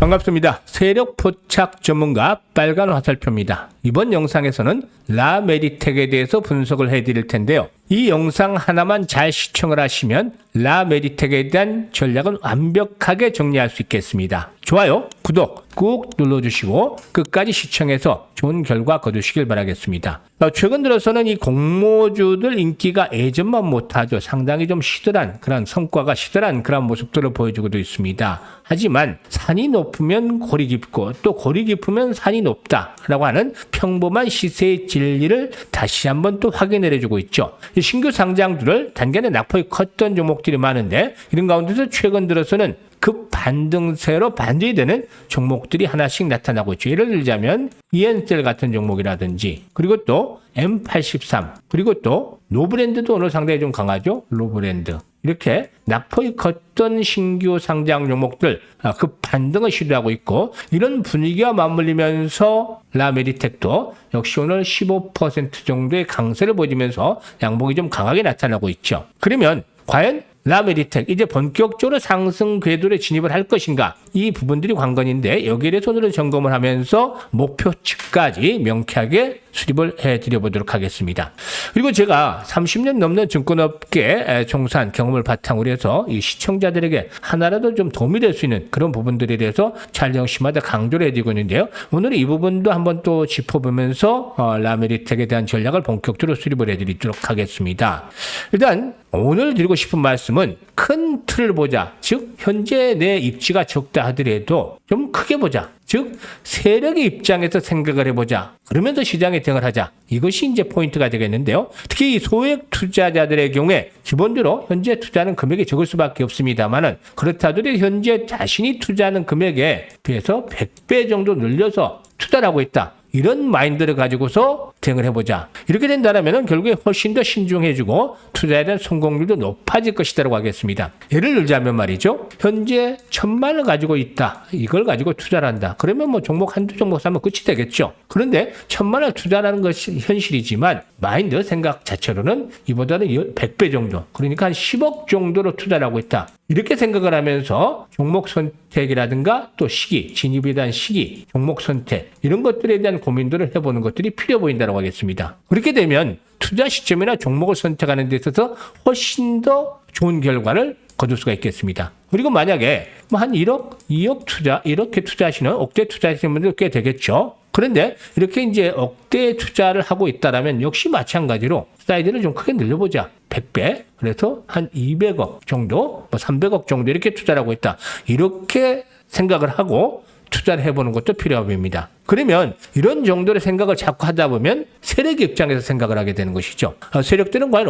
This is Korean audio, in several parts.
반갑습니다. 세력 포착 전문가 빨간 화살표입니다. 이번 영상에서는 라메디텍에 대해서 분석을 해드릴 텐데요. 이 영상 하나만 잘 시청을 하시면 라메디텍에 대한 전략은 완벽하게 정리할 수 있겠습니다. 좋아요, 구독 꾹 눌러주시고 끝까지 시청해서 좋은 결과 거두시길 바라겠습니다. 최근 들어서는 이 공모주들 인기가 예전만 못하죠. 상당히 좀 시들한 그런 성과가 시들한 그런 모습들을 보여주고도 있습니다. 하지만 산이 높으면 골이 깊고 또 골이 깊으면 산이 높다라고 하는 평범한 시세의 진리를 다시 한번 또 확인을 해주고 있죠. 이 신규 상장주를 단기간에 낙폭이 컸던 종목들이 많은데 이런 가운데서 최근 들어서는 급 반등세로 반전이 되는 종목들이 하나씩 나타나고 있죠. 예를 들자면 이엔셀 같은 종목이라든지 그리고 또 M83 그리고 또 노브랜드도 오늘 상당히 좀 강하죠. 노브랜드 이렇게 낙폭이 컸던 신규 상장 종목들 급 반등을 시도하고 있고 이런 분위기와 맞물리면서 라메디텍도 역시 오늘 15% 정도의 강세를 보이면서 양봉이 좀 강하게 나타나고 있죠. 그러면 과연 라메디텍 이제 본격적으로 상승 궤도에 진입을 할 것인가 이 부분들이 관건인데 여기에 대해서 오늘은 점검을 하면서 목표치까지 명쾌하게 수립을 해드려 보도록 하겠습니다. 그리고 제가 30년 넘는 증권업계 종사한 경험을 바탕으로 해서 이 시청자들에게 하나라도 좀 도움이 될 수 있는 그런 부분들에 대해서 촬영 시마다 강조를 해드리고 있는데요. 오늘은 이 부분도 한번 또 짚어보면서 라메디텍에 대한 전략을 본격적으로 수립을 해드리도록 하겠습니다. 일단 오늘 드리고 싶은 말씀은 큰 틀을 보자. 즉 현재 내 입지가 적다 하더라도 좀 크게 보자. 즉 세력의 입장에서 생각을 해보자. 그러면서 시장에 대응을 하자. 이것이 이제 포인트가 되겠는데요. 특히 이 소액 투자자들의 경우에 기본적으로 현재 투자하는 금액이 적을 수밖에 없습니다만은 그렇다 하더라도 현재 자신이 투자하는 금액에 비해서 100배 정도 늘려서 투자를 하고 있다. 이런 마인드를 가지고서 대응을 해보자. 이렇게 된다면 결국에 훨씬 더 신중해지고 투자에 대한 성공률도 높아질 것이라고 하겠습니다. 예를 들자면 말이죠. 현재 1,000만 원을 가지고 있다. 이걸 가지고 투자를 한다. 그러면 뭐 종목 한두 종목 사면 끝이 되겠죠. 그런데 1,000만 원을 투자하는 것이 현실이지만 마인드 생각 자체로는 이보다는 100배 정도. 그러니까 한 10억 정도로 투자를 하고 있다. 이렇게 생각을 하면서 종목 선택이라든가 또 시기, 진입에 대한 시기, 종목 선택 이런 것들에 대한 고민들을 해보는 것들이 필요 보인다고 하겠습니다. 그렇게 되면 투자 시점이나 종목을 선택하는 데 있어서 훨씬 더 좋은 결과를 거둘 수가 있겠습니다. 그리고 만약에 뭐 한 1억, 2억 투자 이렇게 투자하시는 억대 투자하시는 분들 꽤 되겠죠. 그런데 이렇게 이제 억대 투자를 하고 있다라면 역시 마찬가지로 사이즈를 좀 크게 늘려보자. 100배. 그래서 한 200억 정도, 뭐 300억 정도 이렇게 투자를 하고 있다. 이렇게 생각을 하고 투자를 해보는 것도 필요합니다. 그러면 이런 정도의 생각을 자꾸 하다 보면 세력 입장에서 생각을 하게 되는 것이죠. 세력들은 과연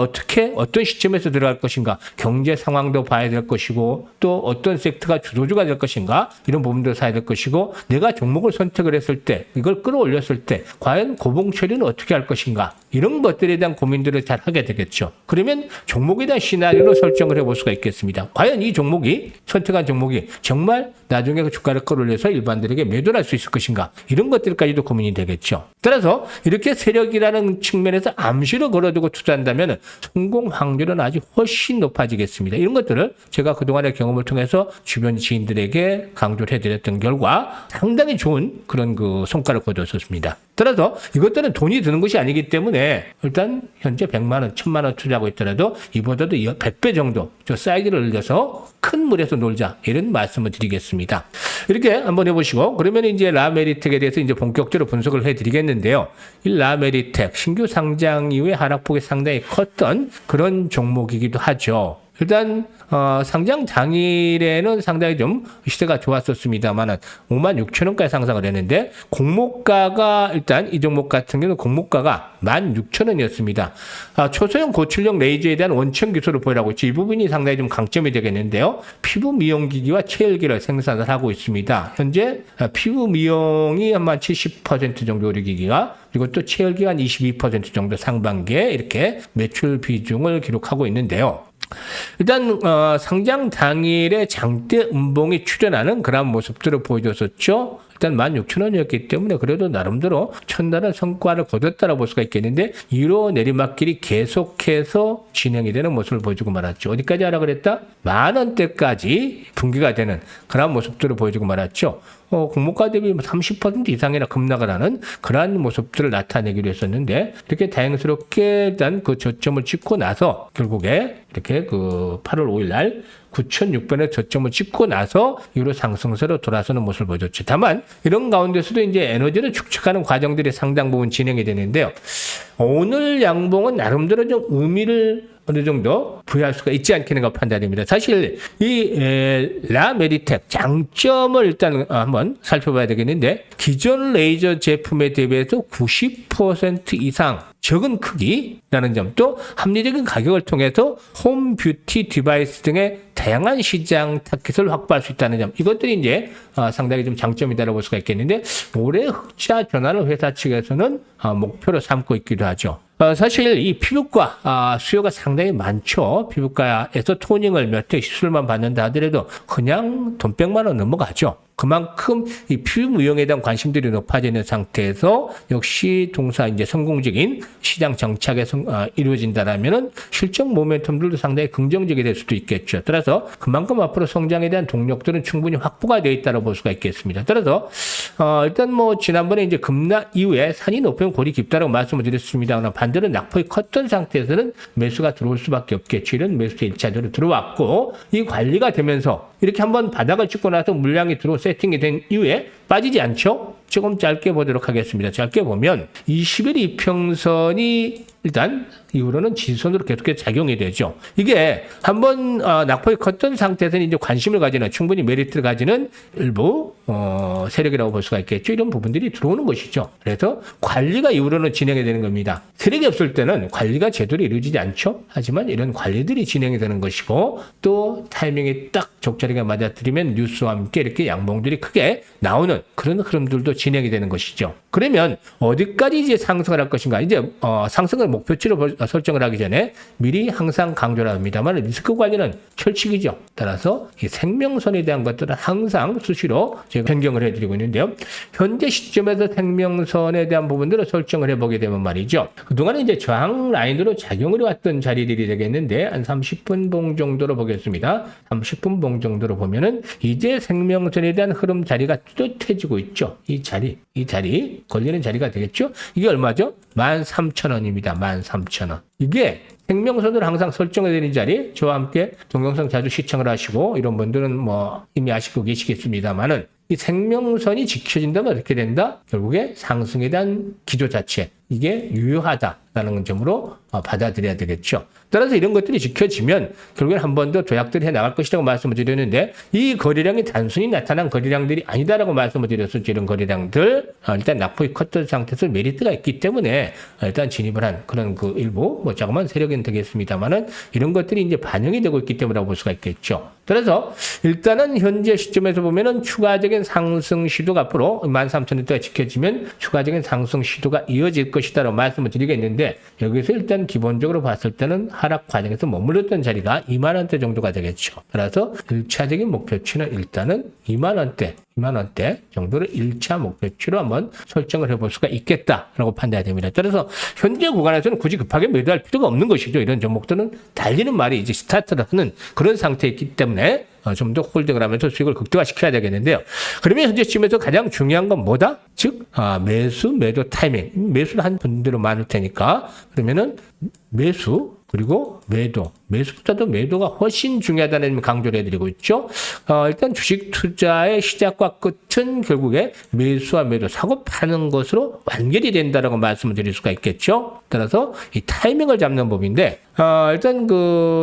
어떤 시점에서 들어갈 것인가, 경제 상황도 봐야 될 것이고 또 어떤 섹터가 주도주가 될 것인가 이런 부분도 봐야 될 것이고 내가 종목을 선택을 했을 때 이걸 끌어올렸을 때 과연 고봉 처리는 어떻게 할 것인가 이런 것들에 대한 고민들을 잘 하게 되겠죠. 그러면 종목에 대한 시나리오로 설정을 해볼 수가 있겠습니다. 과연 이 종목이 선택한 종목이 정말 나중에 그 주가를 끌어올려서 일반들에게 매도할 수 있을 것인가 이런 것들까지도 고민이 되겠죠. 따라서 이렇게 세력이라는 측면에서 암시로 걸어두고 투자한다면 성공 확률은 아주 훨씬 높아지겠습니다. 이런 것들을 제가 그동안의 경험을 통해서 주변 지인들에게 강조를 해드렸던 결과 상당히 좋은 그런 그 성과를 거두었습니다. 따라서 이것들은 돈이 드는 것이 아니기 때문에 일단 현재 100만 원, 1000만 원 투자하고 있더라도 이보다도 100배 정도 저 사이즈를 늘려서 큰 물에서 놀자 이런 말씀을 드리겠습니다. 이렇게 한번 해보시고 그러면 이제 라메디텍에 대해서 이제 본격적으로 분석을 해드리겠는데요. 이 라메디텍 신규 상장 이후에 하락폭이 상당히 컸던 그런 종목이기도 하죠. 일단 상장 당일에는 상당히 좀 시세가 좋았었습니다만 56,000원까지 상승을 했는데 공모가가 일단 이 종목 같은 경우는 공모가가 16,000원이었습니다. 초소형 고출력 레이저에 대한 원천 기술을 보유하고 있죠. 이 부분이 상당히 좀 강점이 되겠는데요. 피부 미용기기와 체열기를 생산을 하고 있습니다. 현재 피부 미용이 한 70% 정도 우리 기기가 그리고 또 체열기가 한 22% 정도 상반기에 이렇게 매출 비중을 기록하고 있는데요. 일단 상장 당일에 장대 음봉이 출현하는 그런 모습들을 보여줬었죠. 일단 16,000원이었기 때문에 그래도 나름대로 천단의 성과를 거뒀다라고 볼 수가 있겠는데 1호 내리막길이 계속해서 진행이 되는 모습을 보여주고 말았죠. 어디까지 하라 그랬다? 10,000원대까지 분기가 되는 그런 모습들을 보여주고 말았죠. 공모가 대비 30% 이상이나 급락을 하는 그러한 모습들을 나타내기로 했었는데 이렇게 다행스럽게 일단 그 저점을 찍고 나서 결국에 이렇게 그 8월 5일 날 9,600원의 저점을 찍고 나서 이후로 상승세로 돌아서는 모습을 보여줬죠. 다만 이런 가운데서도 이제 에너지를 축적하는 과정들이 상당 부분 진행이 되는데요. 오늘 양봉은 나름대로 좀 의미를 어느 정도 부여할 수가 있지 않겠는가 판단됩니다. 사실 이 라메디텍 장점을 일단 한번 살펴봐야 되겠는데 기존 레이저 제품에 대비해서 90% 이상 적은 크기라는 점, 또 합리적인 가격을 통해서 홈 뷰티 디바이스 등의 다양한 시장 타깃을 확보할 수 있다는 점, 이것들이 이제 상당히 좀 장점이다라고 볼 수가 있겠는데 올해 흑자 전환을 회사 측에서는 목표로 삼고 있기도 하죠. 사실 이 피부과 수요가 상당히 많죠. 피부과에서 토닝을 몇 회 시술만 받는다 하더라도 그냥 돈 100만 원 넘어가죠. 그만큼 이 피부 무용에 대한 관심들이 높아져 있는 상태에서 역시 동사 이제 성공적인 시장 정착에 이루어진다라면은 실적 모멘텀들도 상당히 긍정적이 될 수도 있겠죠. 따라서 그만큼 앞으로 성장에 대한 동력들은 충분히 확보가 되어 있다고 볼 수가 있겠습니다. 따라서 일단 뭐 지난번에 이제 급락 이후에 산이 높으면 골이 깊다라고 말씀을 드렸습니다. 그러나 반대로 낙폭이 컸던 상태에서는 매수가 들어올 수밖에 없겠죠. 이런 매수의 1차적으로 들어왔고 이 관리가 되면서 이렇게 한번 바닥을 찍고 나서 물량이 들어오 세팅이 된 이후에 빠지지 않죠? 조금 짧게 보도록 하겠습니다. 짧게 보면 20일 이평선이 일단 이후로는 지지선으로 계속해서 작용이 되죠. 이게 한번 낙폭이 컸던 상태에서는 이제 관심을 가지는 충분히 메리트를 가지는 일부 세력이라고 볼 수가 있겠죠. 이런 부분들이 들어오는 것이죠. 그래서 관리가 이후로는 진행이 되는 겁니다. 세력이 없을 때는 관리가 제대로 이루어지지 않죠. 하지만 이런 관리들이 진행이 되는 것이고 또 타이밍이 딱 적절하게 맞아들이면 뉴스와 함께 이렇게 양봉들이 크게 나오는 그런 흐름들도 진행이 되는 것이죠. 그러면 어디까지 이제 상승을 할 것인가? 이제 상승을 목표치로 설정을 하기 전에 미리 항상 강조를 합니다만 리스크 관리는 철칙이죠. 따라서 이 생명선에 대한 것들은 항상 수시로 제가 변경을 해드리고 있는데요. 현재 시점에서 생명선에 대한 부분들을 설정을 해보게 되면 말이죠. 그동안에 이제 저항 라인으로 작용을 해왔던 자리들이 되겠는데 한 30분 봉 정도로 보겠습니다. 30분 봉 정도로 보면은 이제 생명선에 대한 흐름 자리가 뚜렷해지고 있죠. 이 자리 걸리는 자리가 되겠죠. 이게 얼마죠? 13,000원입니다. 13,000원. 이게 생명선으로 항상 설정이 되는 자리, 저와 함께 동영상 자주 시청을 하시고 이런 분들은 뭐 이미 아시고 계시겠습니다만은 이 생명선이 지켜진다면 어떻게 된다? 결국에 상승에 대한 기조 자체, 이게 유효하다라는 점으로 받아들여야 되겠죠. 따라서 이런 것들이 지켜지면 결국엔 한 번 더 도약들을 해나갈 것이라고 말씀을 드렸는데 이 거래량이 단순히 나타난 거래량들이 아니다라고 말씀을 드렸었죠. 이런 거래량들 일단 낙폭이 컸던 상태에서 메리트가 있기 때문에 일단 진입을 한 그런 그 일부 뭐 자그마한 세력은 되겠습니다만은 이런 것들이 이제 반영이 되고 있기 때문이라고 볼 수가 있겠죠. 따라서 일단은 현재 시점에서 보면은 추가적인 상승 시도가 앞으로 13,000원대가 지켜지면 추가적인 상승 시도가 이어질 것이다라고 말씀을 드리겠는데 여기서 일단 기본적으로 봤을 때는 하락 과정에서 머물렀던 자리가 2만원대 정도가 되겠죠. 따라서 1차적인 목표치는 일단은 2만원대 정도를 1차 목표치로 한번 설정을 해볼 수가 있겠다라고 판단이 됩니다. 따라서 현재 구간에서는 굳이 급하게 매도할 필요가 없는 것이죠. 이런 종목들은 달리는 말이 이제 스타트를 하는 그런 상태에 있기 때문에 좀 더 홀딩을 하면서 수익을 극대화시켜야 되겠는데요. 그러면 현재 시점에서 가장 중요한 건 뭐다? 즉 매도 타이밍. 매수를 한 분들은 많을 테니까 그러면은 매수 그리고 매수보다도 매도가 훨씬 중요하다는 강조를 해드리고 있죠. 일단 주식 투자의 시작과 끝은 결국에 매수와 매도, 사고 파는 것으로 완결이 된다라고 말씀을 드릴 수가 있겠죠. 따라서 이 타이밍을 잡는 법인데, 일단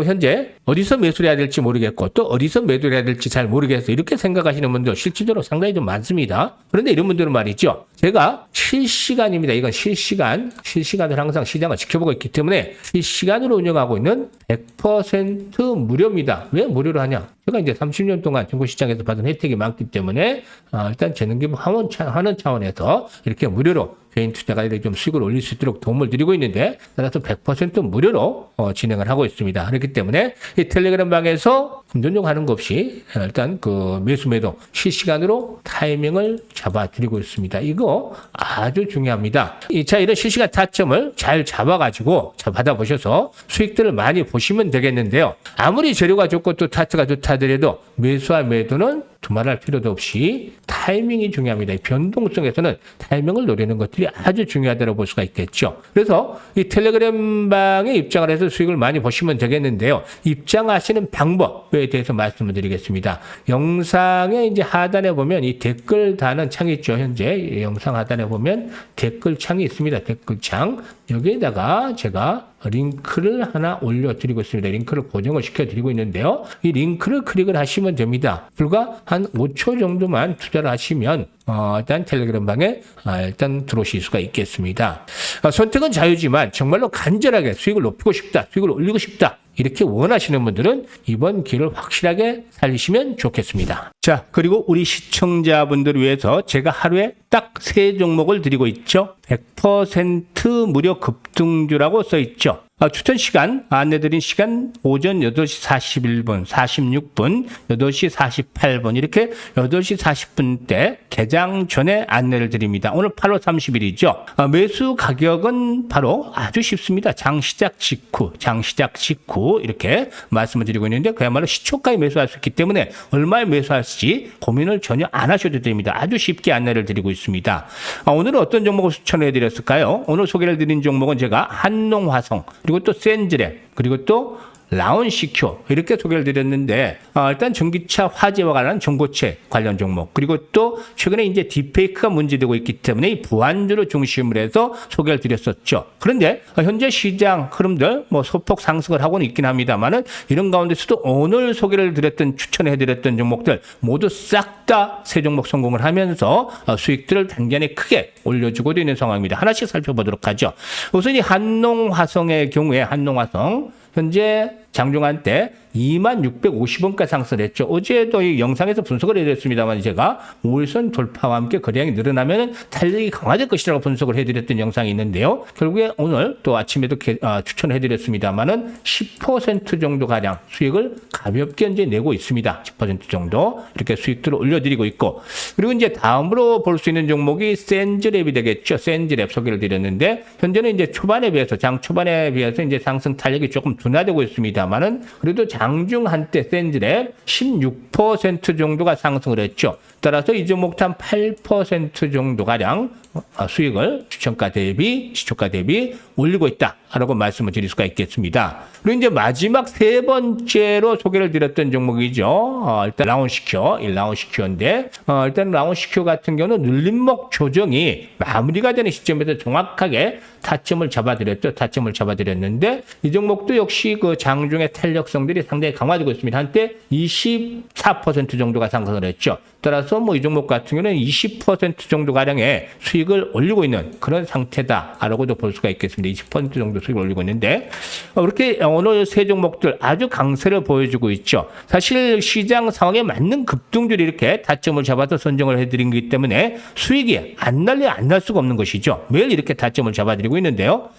현재 어디서 매수를 해야 될지 모르겠고 또 어디서 매도를 해야 될지 잘 모르겠어. 이렇게 생각하시는 분들 실질적으로 상당히 좀 많습니다. 그런데 이런 분들은 말이죠. 제가 실시간입니다. 이건 실시간을 항상 시장을 지켜보고 있기 때문에 실시간으로 운영하고 있는 100% 무료입니다. 왜 무료로 하냐? 제가 이제 30년 동안 중고시장에서 받은 혜택이 많기 때문에 일단 재능기부 하는 차원에서 이렇게 무료로 개인 투자가들이 좀 수익을 올릴 수 있도록 도움을 드리고 있는데, 따라서 100% 무료로 진행을 하고 있습니다. 그렇기 때문에 이 텔레그램 방에서 금전용 하는 거 없이 일단 그 매수 실시간으로 타이밍을 잡아드리고 있습니다. 이거 아주 중요합니다. 이런 실시간 타점을 잘 잡아가지고 받아보셔서 수익들을 많이 보시면 되겠는데요. 아무리 재료가 좋고 또 차트가 좋다 하더라도 매수와 매도는 두말할 필요도 없이 타이밍이 중요합니다. 변동성에서는 타이밍을 노리는 것들이 아주 중요하다고 볼 수가 있겠죠. 그래서 이 텔레그램 방에 입장을 해서 수익을 많이 보시면 되겠는데요. 입장하시는 방법에 대해서 말씀을 드리겠습니다. 영상의 이제 하단에 보면 이 댓글 다는 창이 있죠. 현재 영상 하단에 보면 댓글 창이 있습니다. 댓글창. 여기에다가 제가 링크를 하나 올려드리고 있습니다. 링크를 고정을 시켜드리고 있는데요. 이 링크를 클릭을 하시면 됩니다. 불과 한 5초 정도만 투자를 하시면 일단 텔레그램 방에 일단 들어오실 수가 있겠습니다. 선택은 자유지만 정말로 간절하게 수익을 높이고 싶다, 수익을 올리고 싶다, 이렇게 원하시는 분들은 이번 기회를 확실하게 살리시면 좋겠습니다. 자, 그리고 우리 시청자분들을 위해서 제가 하루에 딱 3종목을 드리고 있죠. 100% 무료 급등주라고 써 있죠. 추천 시간, 안내드린 시간 오전 8시 41분, 46분, 8시 48분 이렇게 8시 40분 때 개장 전에 안내를 드립니다. 오늘 8월 30일이죠. 매수 가격은 바로 아주 쉽습니다. 장 시작 직후 이렇게 말씀을 드리고 있는데 그야말로 시초가에 매수할 수 있기 때문에 얼마에 매수할지 고민을 전혀 안 하셔도 됩니다. 아주 쉽게 안내를 드리고 있습니다. 오늘은 어떤 종목을 추천해 드렸을까요? 오늘 소개를 드린 종목은 제가 한농화성, 그리고 또 센즈랩, 그리고 또 라온시큐 이렇게 소개를 드렸는데 일단 전기차 화재와 관한 전고체 관련 종목, 그리고 또 최근에 이제 딥페이크가 문제되고 있기 때문에 이 보안주를 중심으로 해서 소개를 드렸었죠. 그런데 현재 시장 흐름들 소폭 상승을 하고는 있긴 합니다만은 이런 가운데서도 오늘 소개를 드렸던 추천해 드렸던 종목들 모두 싹 다 세 종목 성공을 하면서 수익들을 단기간에 크게 올려주고 있는 상황입니다. 하나씩 살펴보도록 하죠. 우선 이 한농화성의 경우에 한농화성 현재 장중한 때 2650원까지 상승했죠. 어제도 이 영상에서 분석을 해드렸습니다만 제가 5일선 돌파와 함께 거래량이 늘어나면 탄력이 강화될 것이라고 분석을 해드렸던 영상이 있는데요. 결국에 오늘 또 아침에도 추천을 해드렸습니다만은 10% 정도 가량 수익을 가볍게 이제 내고 있습니다. 10% 정도 이렇게 수익들을 올려드리고 있고, 그리고 이제 다음으로 볼 수 있는 종목이 센즈랩이 되겠죠. 센즈랩 소개를 드렸는데 현재는 이제 초반에 비해서 장 초반에 비해서 이제 상승 탄력이 조금 둔화되고 있습니다만은 그래도 장중 한때 센즈랩 16% 정도가 상승을 했죠. 따라서 이 종목도 한 8% 정도가량 수익을 주천가 대비, 시초가 대비 올리고 있다라고 말씀을 드릴 수가 있겠습니다. 그리고 이제 마지막 세 번째로 소개를 드렸던 종목이죠. 일단 라온시큐인데 일단 라온시큐 같은 경우는 눌림목 조정이 마무리가 되는 시점에서 정확하게 타점을 잡아드렸는데 이 종목도 역시 그 장중의 탄력성들이 상당히 강화되고 있습니다. 한때 24% 정도가 상승을 했죠. 따라서 이 종목 같은 경우는 20% 정도 가량의 수익을 올리고 있는 그런 상태다라고도 볼 수가 있겠습니다. 20% 정도 수익을 올리고 있는데 그렇게 오늘 세 종목들 아주 강세를 보여주고 있죠. 사실 시장 상황에 맞는 급등들이 이렇게 타점을 잡아서 선정을 해드린 거기 때문에 수익이 안 날 수가 없는 것이죠. 매일 이렇게 타점을 잡아드리고 있는데요.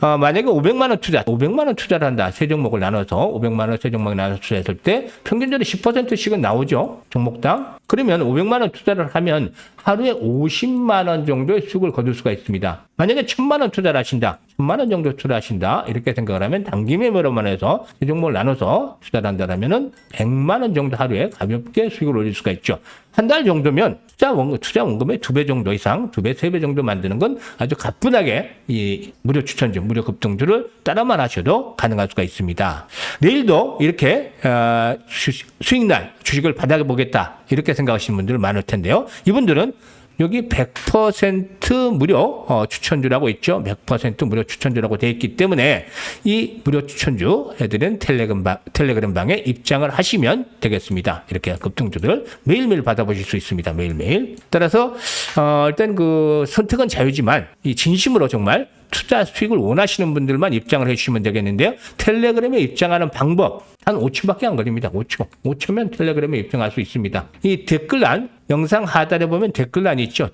만약에 500만 원 투자를 한다. 세 종목을 나눠서 500만 원 세 종목을 나눠서 투자했을 때 평균적으로 10%씩은 나오죠. 종목당. 그러면 500만 원 투자를 하면 하루에 50만 원 정도의 수익을 거둘 수가 있습니다. 만약에 1000만 원 투자를 하신다. 1000만 원 정도 투자하신다. 이렇게 생각을 하면 단기 매매로만 해서 이 종목을 나눠서 투자를 한다면 100만 원 정도 하루에 가볍게 수익을 올릴 수가 있죠. 한 달 정도면 투자 원금의 2배 정도 이상, 2배, 3배 정도 만드는 건 아주 가뿐하게 이 무료 추천주, 무료 급등주를 따라만 하셔도 가능할 수가 있습니다. 내일도 이렇게 수익날 주식을 받아보겠다 이렇게 생각하시는 분들 많을 텐데요. 이분들은 여기 100% 무료 추천주라고 있죠. 100% 무료 추천주라고 되어 있기 때문에 이 무료 추천주 애들은 텔레그램 방에 입장을 하시면 되겠습니다. 이렇게 급등주들 매일매일 받아보실 수 있습니다. 매일매일. 따라서 일단 그 선택은 자유지만 이 진심으로 정말 투자 수익을 원하시는 분들만 입장을 해주시면 되겠는데요. 텔레그램에 입장하는 방법 단 5초밖에 안 걸립니다. 5초. 5초면 텔레그램에 입장할 수 있습니다. 이 댓글란, 영상 하단에 보면 댓글란이 있죠.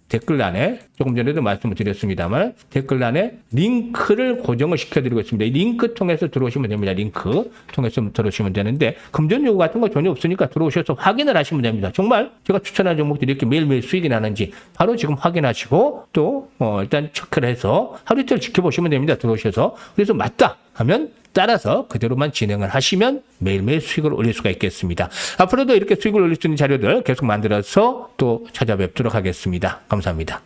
댓글란에 조금 전에도 말씀을 드렸습니다만 댓글란에 링크를 고정을 시켜드리고 있습니다. 이 링크 통해서 들어오시면 됩니다. 링크 통해서 들어오시면 되는데 금전 요구 같은 거 전혀 없으니까 들어오셔서 확인을 하시면 됩니다. 정말 제가 추천한 종목들이 이렇게 매일매일 수익이 나는지 바로 지금 확인하시고 또 일단 체크를 해서 하루 이틀 지켜보시면 됩니다. 들어오셔서. 그래서 맞다 하면 따라서 그대로만 진행을 하시면 매일매일 수익을 올릴 수가 있겠습니다. 앞으로도 이렇게 수익을 올릴 수 있는 자료들 계속 만들어서 또 찾아뵙도록 하겠습니다. 감사합니다.